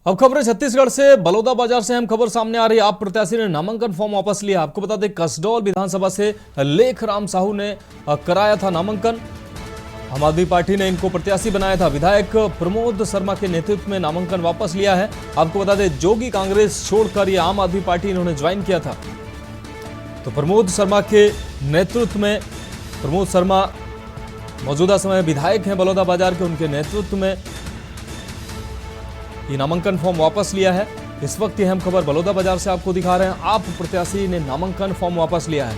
अब खबर छत्तीसगढ़ से बलौदाबाजार से अहम खबर सामने आ रही है। आप प्रत्याशी ने नामांकन फॉर्म वापस लिया। आपको बता दें कसडौल विधानसभा से लेखराम साहू ने कराया था नामांकन। आम आदमी पार्टी ने इनको प्रत्याशी बनाया था। विधायक प्रमोद शर्मा के नेतृत्व में नामांकन वापस लिया है। आपको बता दें जोगी कांग्रेस छोड़कर ये आम आदमी पार्टी इन्होंने ज्वाइन किया था। तो प्रमोद शर्मा के नेतृत्व में, प्रमोद शर्मा मौजूदा समय विधायक हैं बलौदाबाजार के, उनके नेतृत्व में ये नामांकन फॉर्म वापस लिया है। इस वक्त ये अहम खबर बलौदाबाजार से आपको दिखा रहे हैं। आप प्रत्याशी ने नामांकन फॉर्म वापस लिया है।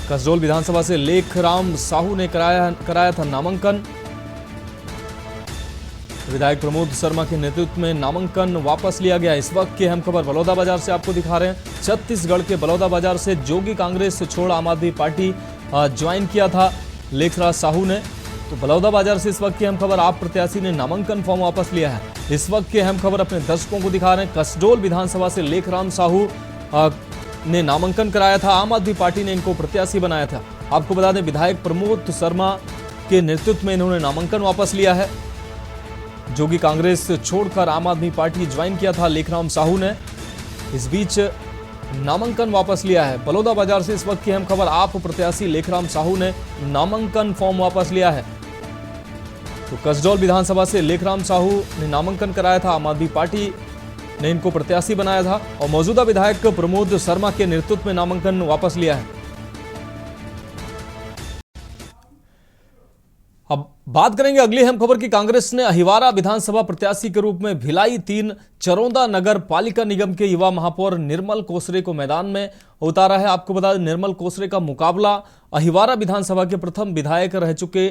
कसडोल विधानसभा से लेखराम साहू ने कराया था नामांकन। विधायक प्रमोद शर्मा के नेतृत्व में नामांकन वापस लिया गया। इस वक्त की अहम खबर बलौदाबाजार से आपको दिखा रहे हैं। छत्तीसगढ़ के बलौदाबाजार से जोगी कांग्रेस से छोड़ आम आदमी पार्टी ज्वाइन किया था लेखराज साहू ने। तो बलौदाबाजार से इस वक्त की अहम खबर, आप प्रत्याशी ने नामांकन फॉर्म वापस लिया है। इस वक्त की अहम खबर अपने दर्शकों को दिखा रहे हैं। कसडोल विधानसभा से लेखराम साहू ने नामांकन कराया था। आम आदमी पार्टी ने इनको प्रत्याशी बनाया था। आपको बता दें विधायक प्रमोद शर्मा के नेतृत्व में इन्होंने नामांकन वापस लिया है। जोगी कांग्रेस छोड़कर आम आदमी पार्टी ज्वाइन किया था लेखराम साहू ने। इस बीच नामांकन वापस लिया है। बलौदाबाजार से इस वक्त की अहम खबर, आप प्रत्याशी लेखराम साहू ने नामांकन फॉर्म वापस लिया है। तो कसडौल विधानसभा से लेखराम साहू ने नामांकन कराया था। आम आदमी पार्टी ने इनको प्रत्याशी बनाया था और मौजूदा विधायक प्रमोद शर्मा के नेतृत्व में नामांकन वापस लिया है। अब बात करेंगे अगली अहम खबर की। कांग्रेस ने अहिवारा विधानसभा प्रत्याशी के रूप में भिलाई 3 चरोदा नगर पालिका निगम के युवा महापौर निर्मल कोसरे को मैदान में उतारा है। आपको बता दें निर्मल कोसरे का मुकाबला अहिवारा विधानसभा के प्रथम विधायक रह चुके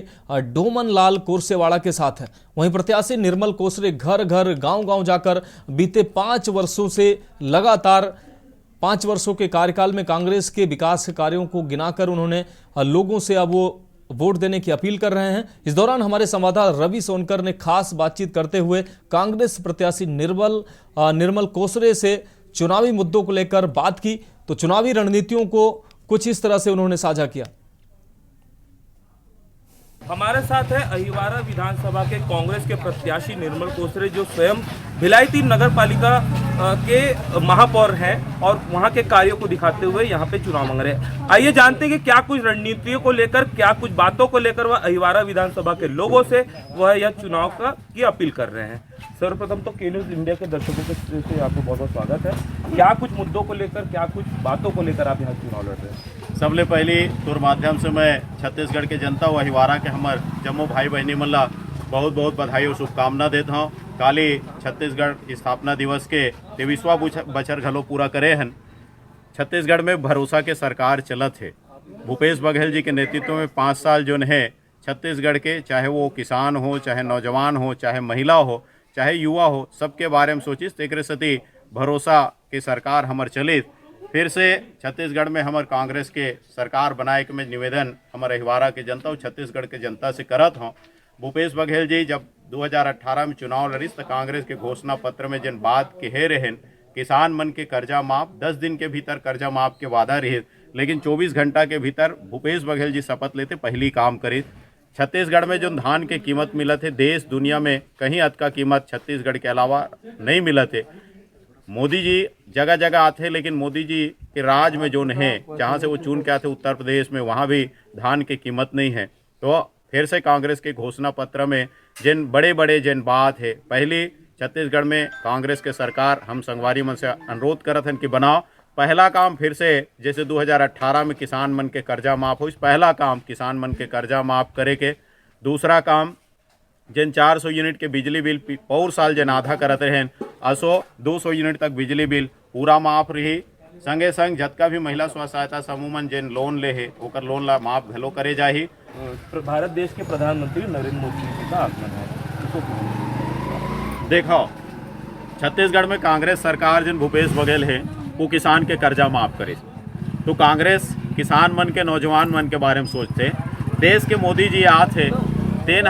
डोमन लाल कोरसेवाड़ा के साथ है। वहीं प्रत्याशी निर्मल कोसरे घर घर गांव-गांव जाकर बीते 5 वर्षों से लगातार 5 वर्षों के कार्यकाल में कांग्रेस के विकास कार्यों को गिनाकर उन्होंने लोगों से अब वो वोट देने की अपील कर रहे हैं। इस दौरान हमारे संवाददाता रवि सोनकर ने खास बातचीत करते हुए कांग्रेस प्रत्याशी निर्मल कोसरे से चुनावी मुद्दों को लेकर बात की। तो चुनावी रणनीतियों को कुछ इस तरह से उन्होंने साझा किया। हमारे साथ है अहिवारा विधानसभा के कांग्रेस के प्रत्याशी निर्मल कोसरे, जो स्वयं भिलाई 3 नगर पालिका के महापौर हैं और वहां के कार्यों को दिखाते हुए यहां पे चुनाव मांग रहे हैं। आइए जानते हैं कि क्या कुछ रणनीतियों को लेकर, क्या कुछ बातों को लेकर वह अहिवारा विधानसभा के लोगों से वह यह चुनाव की अपील कर रहे हैं। सर्वप्रथम तो के न्यूज़ इंडिया के दर्शकों से आपको बहुत बहुत स्वागत है। क्या कुछ मुद्दों को लेकर, क्या कुछ बातों को लेकर आप यहाँ चुनाव लड़ रहे हैं? सबले पहली तोर माध्यम से मैं छत्तीसगढ़ के जनता व अहिवारा के हमार जम्मो भाई बहनी मन ला बहुत बहुत बधाई और शुभकामना देता हूँ। काली छत्तीसगढ़ स्थापना दिवस के 23वां बछर घलो पूरा करे हन। छत्तीसगढ़ में भरोसा के सरकार चलत है। भूपेश बघेल जी के नेतृत्व में 5 साल जो है छत्तीसगढ़ के, चाहे वो किसान हो, चाहे नौजवान हो, चाहे महिला हो, चाहे युवा हो, सबके बारे में सोचिस। एक सती भरोसा के सरकार हमार चलित। फिर से छत्तीसगढ़ में हमार कांग्रेस के सरकार बनाए के मैं निवेदन हमारे अहिवारा के जनता और छत्तीसगढ़ के जनता से करत हूँ। भूपेश बघेल जी जब 2018 में चुनाव लड़िस तो कांग्रेस के घोषणा पत्र में जिन बात कहे रहन, किसान मन के कर्जा माफ, 10 दिन के भीतर कर्जा माफ के वादा रहे, लेकिन 24 घंटा के भीतर भूपेश बघेल जी शपथ लेते पहली काम करे। छत्तीसगढ़ में जो धान के कीमत मिलत है, देश दुनिया में कहीं अद का कीमत छत्तीसगढ़ के अलावा नहीं मिलत है। मोदी जी जगह जगह आते, लेकिन मोदी जी के राज में जो है, जहाँ से वो चुन के आते उत्तर प्रदेश में, वहाँ भी धान की कीमत नहीं है। तो फिर से कांग्रेस के घोषणा पत्र में जिन बड़े बड़े जिन बात है, पहली छत्तीसगढ़ में कांग्रेस के सरकार हम संगवारी मन से अनुरोध करत हन कि बनाओ। पहला काम फिर से जैसे 2018 में किसान मन के कर्जा माफ हो, इस पहला काम किसान मन के कर्जा माफ करे के। दूसरा काम जिन 400 यूनिट के बिजली बिल पौर साल जिन आधा करत रहें, असो 200 यूनिट तक बिजली बिल पूरा माफ रही। संगे संग जतका भी महिला स्व सहायता समूह मन जिन लोन ले है ओकर लोन ला माफ घलो करे जाही। भारत देश के प्रधानमंत्री नरेंद्र मोदी जी का आगमन है। देखो छत्तीसगढ़ में कांग्रेस सरकार जिन भूपेश बघेल है वो किसान के कर्जा माफ करे। तो कांग्रेस किसान मन के, नौजवान मन के बारे में सोचते। देश के मोदी जी आते तेन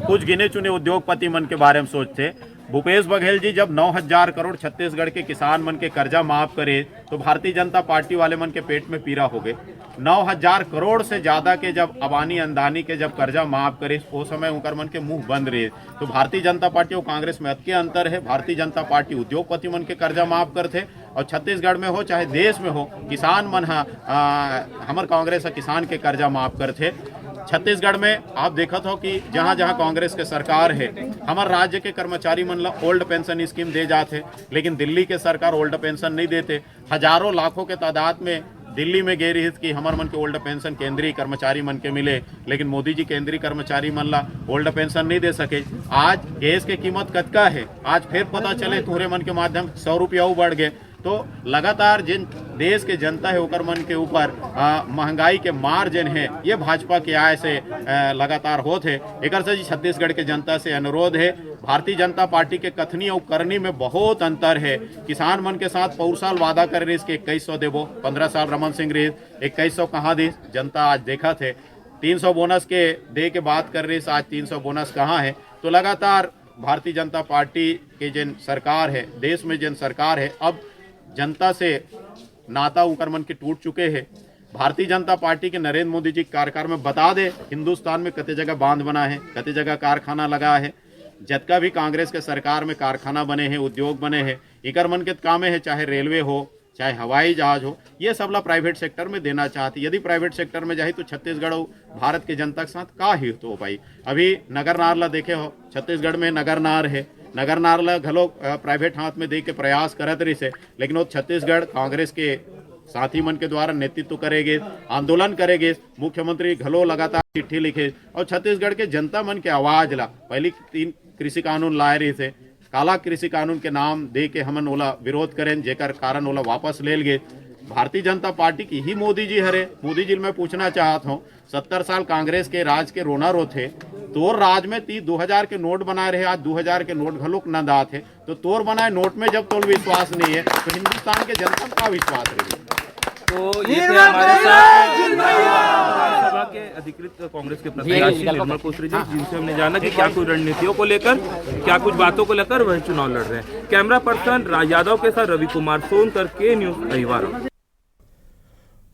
कुछ गिने चुने उद्योगपति मन के बारे में सोचते। भूपेश बघेल जी जब 9,000 करोड़ छत्तीसगढ़ के किसान मन के कर्जा माफ करे तो भारतीय जनता पार्टी वाले मन के पेट में पीड़ा हो गए। 9,000 करोड़ से ज्यादा के जब अबानी अंदानी के जब कर्जा माफ करे वो समय उनकर मन के मुंह बंद रहे। तो भारतीय जनता पार्टी और कांग्रेस में अतके अंतर है। भारतीय जनता पार्टी उद्योगपति मन के कर्जा माफ करते और छत्तीसगढ़ में हो चाहे देश में हो किसान मन हमार कांग्रेस किसान के कर्जा माफ करते। छत्तीसगढ़ में आप देखत हो कि जहां जहां कांग्रेस के सरकार है हमारे राज्य के कर्मचारी मन ला ओल्ड पेंशन स्कीम दे जाते, लेकिन दिल्ली के सरकार ओल्ड पेंशन नहीं देते। हजारों लाखों के तादाद में दिल्ली में गए रही कि हमारे मन के ओल्ड पेंशन केंद्रीय कर्मचारी मन के मिले, लेकिन मोदी जी केंद्रीय कर्मचारी मन ला ओल्ड पेंशन नहीं दे सके। आज गैस के कीमत कतका है आज फिर पता चले तुहरे मन के माध्यम 100 रुपया बढ़ गए। तो लगातार जिन देश के जनता है ओकर मन के ऊपर महंगाई के मार जिन है ये भाजपा के आय से लगातार होते है। एक से छत्तीसगढ़ के जनता से अनुरोध है, भारतीय जनता पार्टी के कथनी और करनी में बहुत अंतर है। किसान मन के साथ पौर साल वादा कर रही इसके 2100 देवो, 15 साल रमन सिंह रही 2100 कहाँ दी जनता आज देखा थे। 300 बोनस के दे के बात कर रही आज 300 बोनस कहाँ है। तो लगातार भारतीय जनता पार्टी के जिन सरकार है देश में जिन सरकार है अब जनता से नाता उकर मन के टूट चुके हैं। भारतीय जनता पार्टी के नरेंद्र मोदी जी कार्यकाल में बता दे हिंदुस्तान में कते जगह बांध बना है, कते जगह कारखाना लगा है। जतका भी कांग्रेस के सरकार में कारखाना बने हैं, उद्योग बने हैं, इकर मन के कामे है, चाहे रेलवे हो चाहे हवाई जहाज हो, ये सबला प्राइवेट सेक्टर में देना चाहती। यदि प्राइवेट सेक्टर में जाए तो छत्तीसगढ़ भारत के जनता के साथ का ही तो हो पाई। अभी नगर नार ला देखे हो, छत्तीसगढ़ में नगर नार है, नगर नार ला घलो प्राइवेट हाथ में दे के प्रयास करत रही से, लेकिन वो छत्तीसगढ़ कांग्रेस के साथी मन के द्वारा नेतृत्व करेगे, आंदोलन करेगे। मुख्यमंत्री घलो लगातार चिट्ठी लिखे और छत्तीसगढ़ के जनता मन के आवाज ला पहली 3 कृषि कानून लाए रही थे, काला कृषि कानून के नाम दे के हमन ओला विरोध करें, जेकर कारण ओला वापस ले गए। भारतीय जनता पार्टी की ही मोदी जी हरे। मोदी जी मैं पूछना चाहता हूँ 70 साल कांग्रेस के राज के रोना रो थे, तोर राज में 2000 के नोट बनाए रहे, आज 2000 के नोट घलोक न दात है। तो तोर बनाए नोट में जब तोल विश्वास नहीं है तो हिंदुस्तान के जनता का विश्वास रही। तो ये थे हमारे साथ विधानसभा के अधिकृत कांग्रेस के प्रत्याशी निर्मल कोसरी जी, जिनसे हमने जाना कि क्या कुछ रणनीतियों को लेकर क्या कुछ बातों को लेकर वह चुनाव लड़ रहे हैं। कैमरा पर्सन राज यादव के साथ रवि कुमार सोनकर के न्यूज अहिवारा।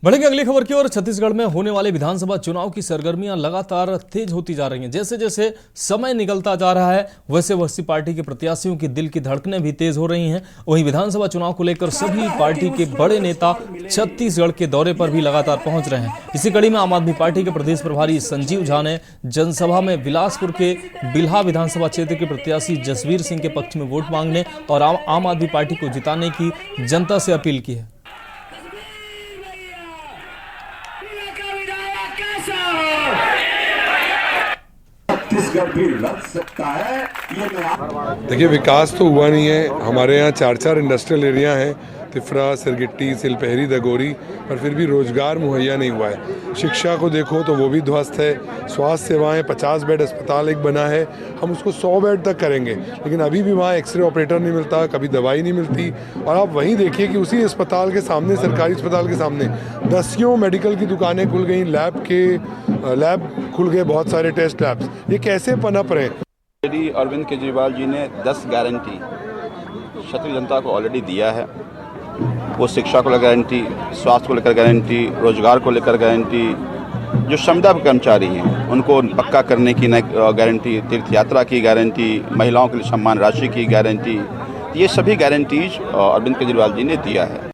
बढ़ेंगे अगली खबर की ओर। छत्तीसगढ़ में होने वाले विधानसभा चुनाव की सरगर्मियां लगातार तेज होती जा रही हैं। जैसे जैसे समय निकलता जा रहा है वैसे वैसे पार्टी के प्रत्याशियों की दिल की धड़कनें भी तेज हो रही हैं। वहीं विधानसभा चुनाव को लेकर सभी पार्टी के बड़े नेता छत्तीसगढ़ के दौरे पर भी लगातार पहुंच रहे हैं। इसी कड़ी में आम आदमी पार्टी के प्रदेश प्रभारी संजीव झा ने जनसभा में बिलासपुर के बिल्हा विधानसभा क्षेत्र के प्रत्याशी जसवीर सिंह के पक्ष में वोट मांगने और आम आदमी पार्टी को जिताने की जनता से अपील की है। भी लग सकता है ये देखिए, विकास तो हुआ नहीं है। हमारे यहाँ 4 इंडस्ट्रियल एरिया हैं, तिफरा, सिरगिट्टी, सिलपहरी, दगोरी, पर फिर भी रोजगार मुहैया नहीं हुआ है। शिक्षा को देखो तो वो भी ध्वस्त है। स्वास्थ्य सेवाएं 50 बेड अस्पताल एक बना है, हम उसको 100 बेड तक करेंगे, लेकिन अभी भी वहाँ एक्सरे ऑपरेटर नहीं मिलता, कभी दवाई नहीं मिलती। और आप वहीं देखिए कि उसी अस्पताल के सामने, सरकारी अस्पताल के सामने 10 मेडिकल की दुकानें खुल गई, लैब खुल गए, बहुत सारे टेस्ट लैब्स। ये कैसे पनप रहे हैं? अरविंद केजरीवाल जी ने 10 गारंटी क्षत्रिय जनता को ऑलरेडी दिया है। वो शिक्षा को लेकर गारंटी, स्वास्थ्य को लेकर गारंटी, रोजगार को लेकर गारंटी, जो श्रमदान कर्मचारी हैं उनको पक्का करने की गारंटी, तीर्थ यात्रा की गारंटी, महिलाओं के लिए सम्मान राशि की गारंटी, ये सभी गारंटीज अरविंद केजरीवाल जी ने दिया है।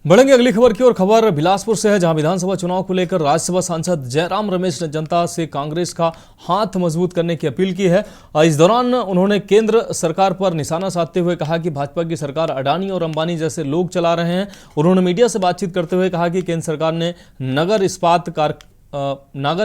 बढ़ेंगे अगली खबर की ओर। खबर बिलासपुर से है, जहां विधानसभा चुनाव को लेकर राज्यसभा सांसद जयराम रमेश ने जनता से कांग्रेस का हाथ मजबूत करने की अपील की है। इस दौरान उन्होंने केंद्र सरकार पर निशाना साधते हुए कहा कि भाजपा की सरकार अडानी और अंबानी जैसे लोग चला रहे हैं। उन्होंने मीडिया से बातचीत करते हुए कहा कि केंद्र सरकार ने नागर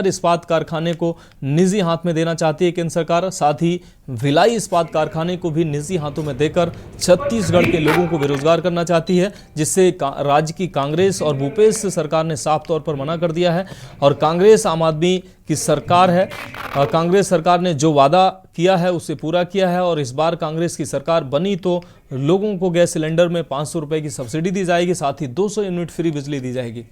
इस्पात कारखाने को निजी हाथ में देना चाहती है केंद्र सरकार। साथ ही भिलाई इस्पात कारखाने को भी निजी हाथों में देकर छत्तीसगढ़ के लोगों को बेरोजगार करना चाहती है, जिससे राज्य की कांग्रेस और भूपेश सरकार ने साफ तौर पर मना कर दिया है। और कांग्रेस आम आदमी की सरकार है, कांग्रेस सरकार ने जो वादा किया है उसे पूरा किया है। और इस बार कांग्रेस की सरकार बनी तो लोगों को गैस सिलेंडर में 500 रुपए की सब्सिडी दी जाएगी, साथ ही 200 यूनिट फ्री बिजली दी जाएगी।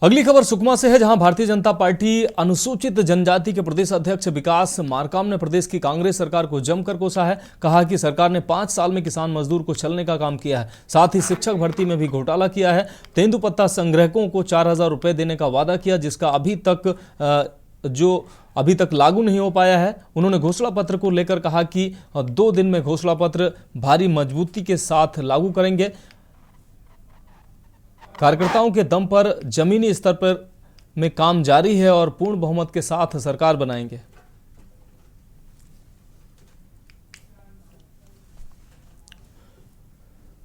अगली खबर सुकमा से है, जहां भारतीय जनता पार्टी अनुसूचित जनजाति के प्रदेश अध्यक्ष विकास मार्काम ने प्रदेश की कांग्रेस सरकार को जमकर कोसा है। कहा कि सरकार ने 5 साल में किसान मजदूर को छलने का काम किया है, साथ ही शिक्षक भर्ती में भी घोटाला किया है। तेंदुपत्ता संग्राहकों को 4,000 रुपए देने का वादा किया, जिसका अभी तक लागू नहीं हो पाया है। उन्होंने घोषणा पत्र को लेकर कहा कि 2 दिन में घोषणा पत्र भारी मजबूती के साथ लागू करेंगे। कार्यकर्ताओं के दम पर जमीनी स्तर पर में काम जारी है और पूर्ण बहुमत के साथ सरकार बनाएंगे।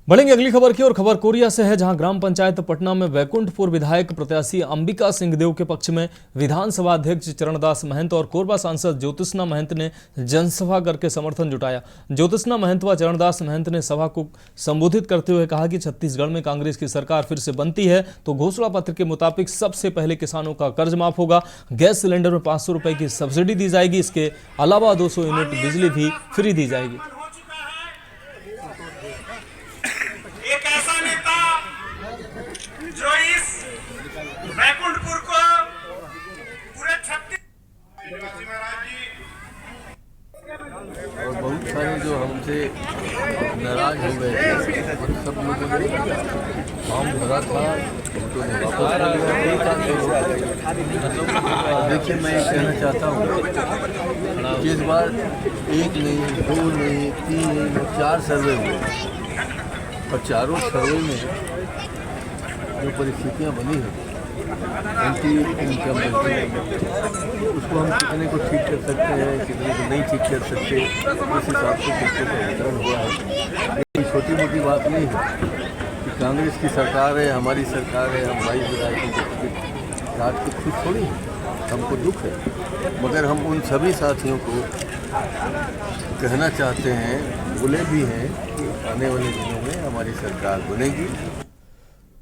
बढ़ेंगे अगली खबर की और खबर कोरिया से है, जहां ग्राम पंचायत पटना में वैकुंठपुर विधायक प्रत्याशी अंबिका सिंहदेव के पक्ष में विधानसभा अध्यक्ष चरणदास महंत और कोरबा सांसद ज्योतिष्ना महंत ने जनसभा करके समर्थन जुटाया। ज्योतिष्ना महंत व चरणदास महंत ने सभा को संबोधित करते हुए कहा कि छत्तीसगढ़ में कांग्रेस की सरकार फिर से बनती है तो घोषणा पत्र के मुताबिक सबसे पहले किसानों का कर्ज माफ होगा, गैस सिलेंडर में 500 रुपए की सब्सिडी दी जाएगी, इसके अलावा 200 यूनिट बिजली भी फ्री दी जाएगी। एक ऐसा नेता जो इस वैकुंठपुर को पूरे और बहुत सारे जो हमसे नाराज हो गए थे और सब लोगों ने फॉर्म भरा था उनको वापस देखिए, मैं ये कहना चाहता हूँ कि इस बार 1 नहीं, 2 नहीं, 3 नहीं, 4 सर्वे हुए और चारों सर्वे में जो परिस्थितियाँ बनी हैं एंटी इनकम उसको हम कितने को ठीक कर सकते हैं, कितने को नहीं ठीक कर सकते, उस हिसाब से कितने का वितरण हुआ है। ये छोटी मोटी बात नहीं है कि कांग्रेस की सरकार है, हमारी सरकार है, हम 22 विधायकों को टिकट काट के खुश थोड़ी हैं, हमको दुख है, मगर हम उन सभी साथियों को कहना चाहते हैं, बोले भी हैं कि आने वाले दिनों में हमारी सरकार बनेगी।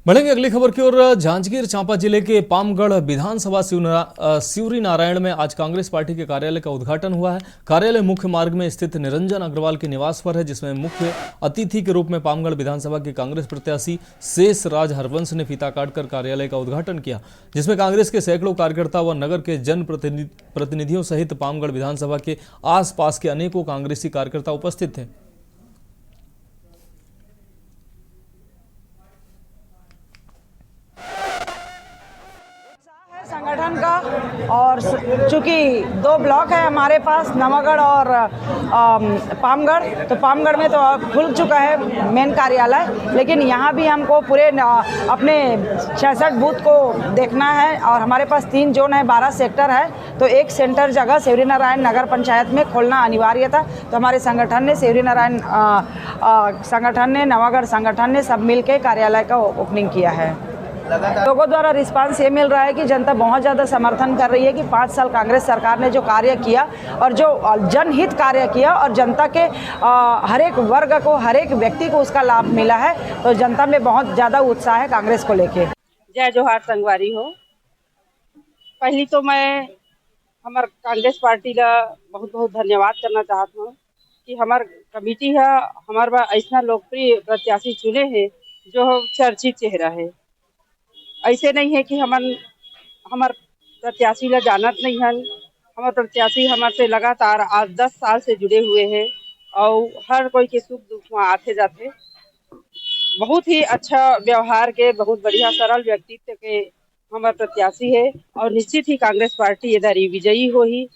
बढ़ेंगे अगली खबर की ओर। जांजगीर चांपा जिले के पामगढ़ विधानसभा सिवरी नारायण में आज कांग्रेस पार्टी के कार्यालय का उद्घाटन हुआ है। कार्यालय मुख्य मार्ग में स्थित निरंजन अग्रवाल के निवास पर है, जिसमें मुख्य अतिथि के रूप में पामगढ़ विधानसभा के कांग्रेस प्रत्याशी शेष राज हरवंश ने फीता काटकर कार्यालय का उद्घाटन किया, जिसमें कांग्रेस के सैकड़ों कार्यकर्ता व नगर के जन प्रतिनिधियों सहित पामगढ़ विधानसभा के आसपास के अनेकों कांग्रेसी कार्यकर्ता उपस्थित थे। संगठन का, और चूंकि 2 ब्लॉक है हमारे पास, नवागढ़ और पामगढ़, तो पामगढ़ में तो खुल चुका है मेन कार्यालय, लेकिन यहाँ भी हमको पूरे अपने 66 बूथ को देखना है और हमारे पास 3 जोन है, 12 सेक्टर है, तो एक सेंटर जगह सिवरी नारायण नगर पंचायत में खोलना अनिवार्य था। तो हमारे संगठन ने, सिवरी नारायण संगठन ने, नवागढ़ संगठन ने सब मिल के कार्यालय का ओपनिंग किया है। लोगों द्वारा रिस्पांस ये मिल रहा है कि जनता बहुत ज़्यादा समर्थन कर रही है कि 5 साल कांग्रेस सरकार ने जो कार्य किया और जो जनहित कार्य किया और जनता के हर एक वर्ग को, हर एक व्यक्ति को उसका लाभ मिला है, तो जनता में बहुत ज़्यादा उत्साह है कांग्रेस को लेके। जय जोहार संगवारी हो। पहली तो मैं हमार कांग्रेस पार्टी का बहुत बहुत धन्यवाद करना चाहता हूँ कि हमार कमेटी है, हमारे ऐसा लोकप्रिय प्रत्याशी चुने हैं जो चर्चित चेहरा है। ऐसे नहीं है कि हमार प्रत्याशी ला जानत नहीं है, हमार प्रत्याशी हमारे से लगातार आज 10 साल से जुड़े हुए हैं और हर कोई के सुख दुख में आते जाते। बहुत ही अच्छा व्यवहार के, बहुत बढ़िया सरल व्यक्तित्व के हमारे प्रत्याशी है और निश्चित ही कांग्रेस पार्टी इधर विजयी हो ही।